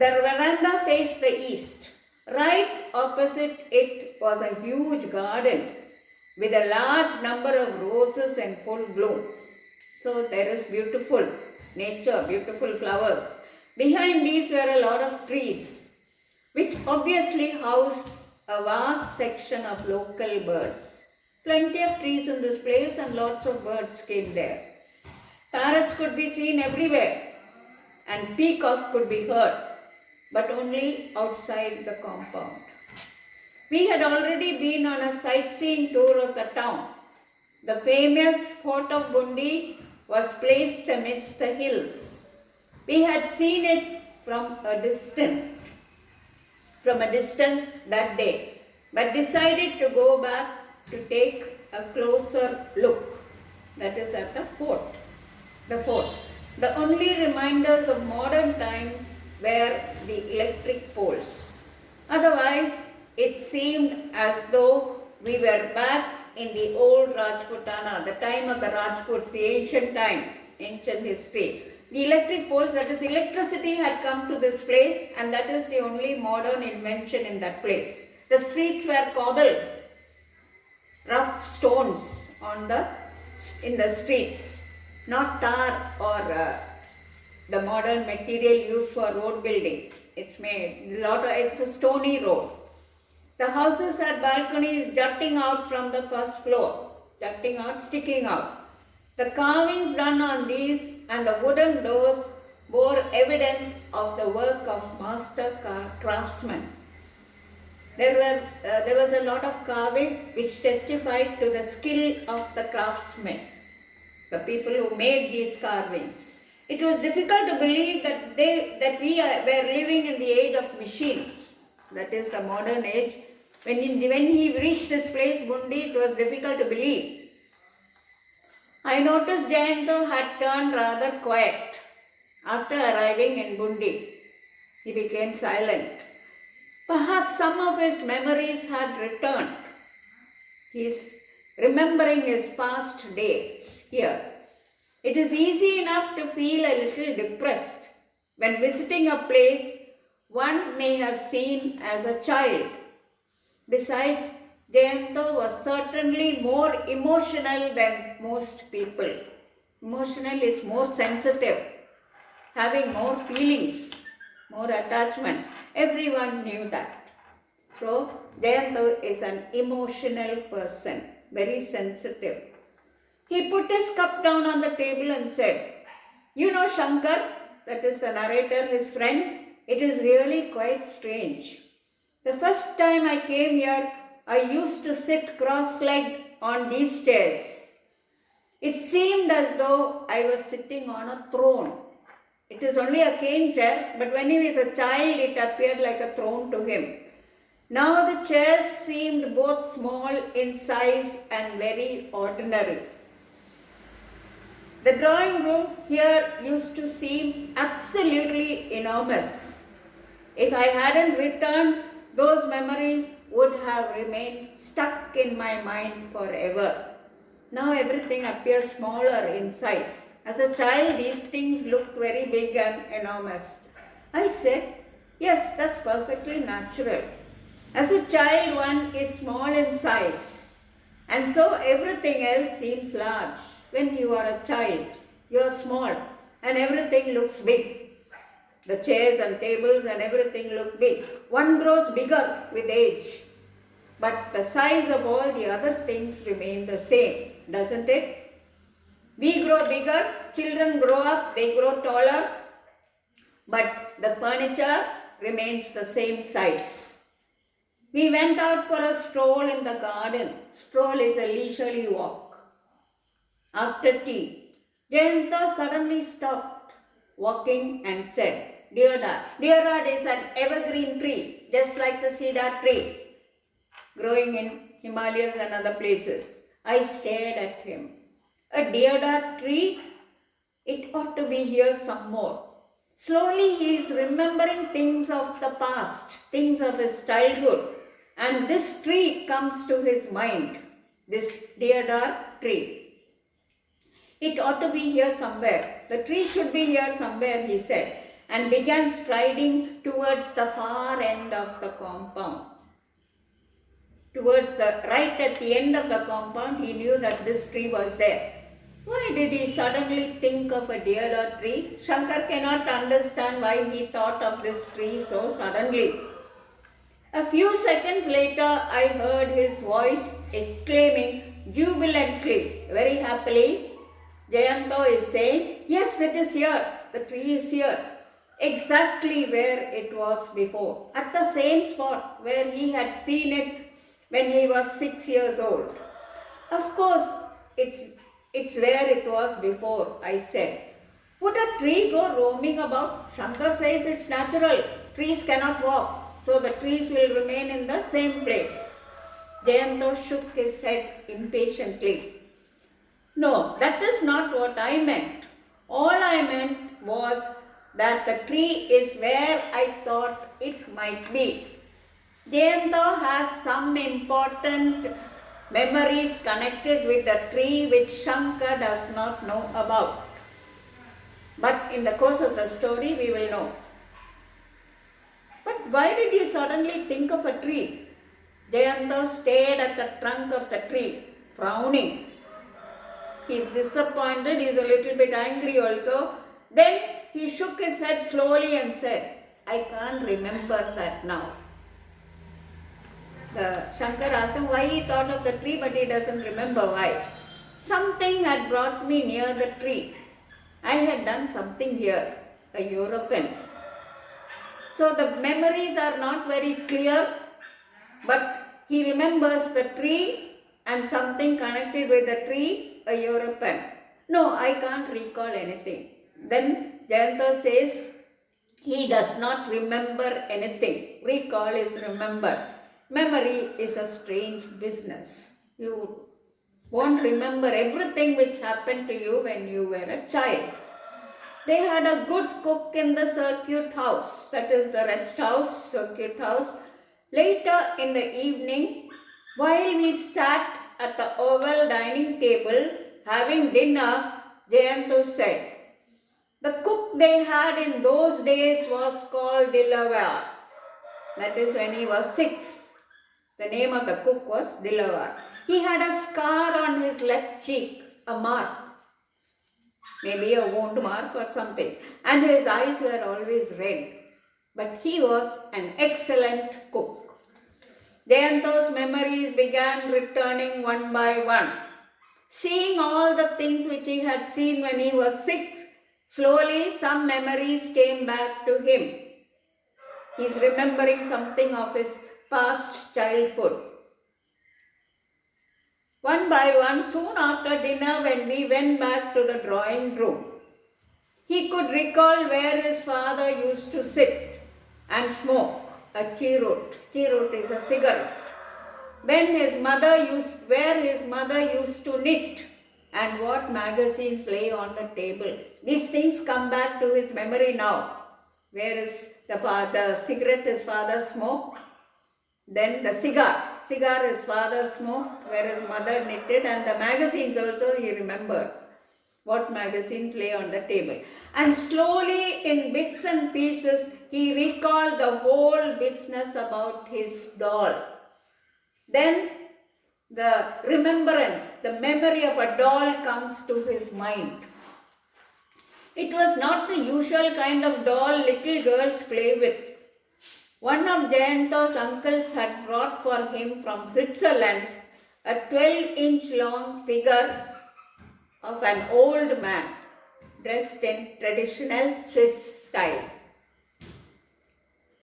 The veranda faced the east. Right opposite it was a huge garden with a large number of roses in full bloom. So there is beautiful nature, beautiful flowers. Behind these were a lot of trees, which obviously housed a vast section of local birds. Plenty of trees in this place and lots of birds came there. Parrots could be seen everywhere and peacocks could be heard, but only outside the compound. We had already been on a sightseeing tour of the town. The famous fort of Bundi was placed amidst the hills. We had seen it from a distance that day, but decided to go back to take a closer look. That is at the fort. The only reminders of modern times were the electric poles. Otherwise, it seemed as though we were back in the old Rajputana, the time of the Rajputs, the ancient time, ancient history. The electric poles, that is electricity, had come to this place, and that is the only modern invention in that place. The streets were cobbled, rough stones in the streets, not tar or the modern material used for road building. It's a stony road. The houses had balconies jutting out from the first floor, sticking out. The carvings done on these and the wooden doors bore evidence of the work of master craftsmen. There was a lot of carving which testified to the skill of the craftsmen, the people who made these carvings. It was difficult to believe that we were living in the age of machines, that is the modern age. When he reached this place, Bundi, it was difficult to believe. I noticed Jayanto had turned rather quiet after arriving in Bundi. He became silent. Perhaps some of his memories had returned. He is remembering his past days here. It is easy enough to feel a little depressed when visiting a place one may have seen as a child. Besides, Jayanto was certainly more emotional than most people. Emotional is more sensitive, having more feelings, more attachment. Everyone knew that. So, Jayanto is an emotional person, very sensitive. He put his cup down on the table and said, "You know, Shankar," that is the narrator, his friend, "it is really quite strange. The first time I came here, I used to sit cross-legged on these chairs. It seemed as though I was sitting on a throne. It is only a cane chair, but when he was a child, it appeared like a throne to him. Now the chairs seemed both small in size and very ordinary. The drawing room here used to seem absolutely enormous. If I hadn't returned, those memories would have remained stuck in my mind forever. Now everything appears smaller in size. As a child, these things looked very big and enormous." I said, "Yes, that's perfectly natural. As a child, one is small in size, and so everything else seems large. When you are a child, you are small and everything looks big. The chairs and tables and everything look big. One grows bigger with age, but the size of all the other things remain the same, doesn't it? We grow bigger, children grow up, they grow taller, but the furniture remains the same size." We went out for a stroll in the garden. Stroll is a leisurely walk. After tea, Jayanto suddenly stopped walking and said, "Deodar. Deodar is an evergreen tree, just like the cedar tree, growing in Himalayas and other places." I stared at him. "A deodar tree? It ought to be here some more." Slowly he is remembering things of the past, things of his childhood, and this tree comes to his mind, this deodar tree. "It ought to be here somewhere. The tree should be here somewhere," he said. and began striding towards the far end of the compound. Towards the right at the end of the compound, he knew that this tree was there. Why did he suddenly think of a deodar tree? Shankar cannot understand why he thought of this tree so suddenly. A few seconds later, I heard his voice exclaiming jubilantly, very happily. Jayanto is saying, yes, it is here. The tree is here. Exactly where it was before. At the same spot where he had seen it when he was 6 years old. Of course, it's where it was before, I said. Would a tree go roaming about? Shankar says it's natural. Trees cannot walk. So the trees will remain in the same place. Jayanto shook his head impatiently. No, that is not what I meant. All I meant was that the tree is where I thought it might be. Jayanto has some important memories connected with the tree which Shankar does not know about. But in the course of the story, we will know. But why did you suddenly think of a tree? Jayanto stared at the trunk of the tree, frowning. He is disappointed, he is a little bit angry also. Then he shook his head slowly and said, I can't remember that now. Shankar asked him why he thought of the tree, but he doesn't remember why. Something had brought me near the tree. I had done something here, a European. So the memories are not very clear, but he remembers the tree and something connected with the tree, a European. No, I can't recall anything. Then Jayanto says he does not remember anything. Recall is remember. Memory is a strange business. You won't remember everything which happened to you when you were a child. They had a good cook in the circuit house, that is the rest house, circuit house. Later in the evening, while we sat at the oval dining table having dinner, Jayanto said, the cook they had in those days was called Dilavar. That is when he was 6. The name of the cook was Dilavar. He had a scar on his left cheek, a mark. Maybe a wound mark or something. And his eyes were always red. But he was an excellent cook. Jayanto's memories began returning one by one. Seeing all the things which he had seen when he was 6, slowly some memories came back to him. He is remembering something of his past childhood. One by one, soon after dinner when we went back to the drawing room, he could recall where his father used to sit and smoke a cheroot. Cheroot is a cigarette. Where his mother used to knit and what magazines lay on the table. These things come back to his memory now. Where is the cigarette his father smoked? Then the cigar his father smoked, where his mother knitted, and the magazines also he remembered. What magazines lay on the table. And slowly in bits and pieces he recalled the whole business about his doll. Then the remembrance, the memory of a doll comes to his mind. It was not the usual kind of doll little girls play with. One of Jayanto's uncles had brought for him from Switzerland a 12-inch long figure of an old man dressed in traditional Swiss style.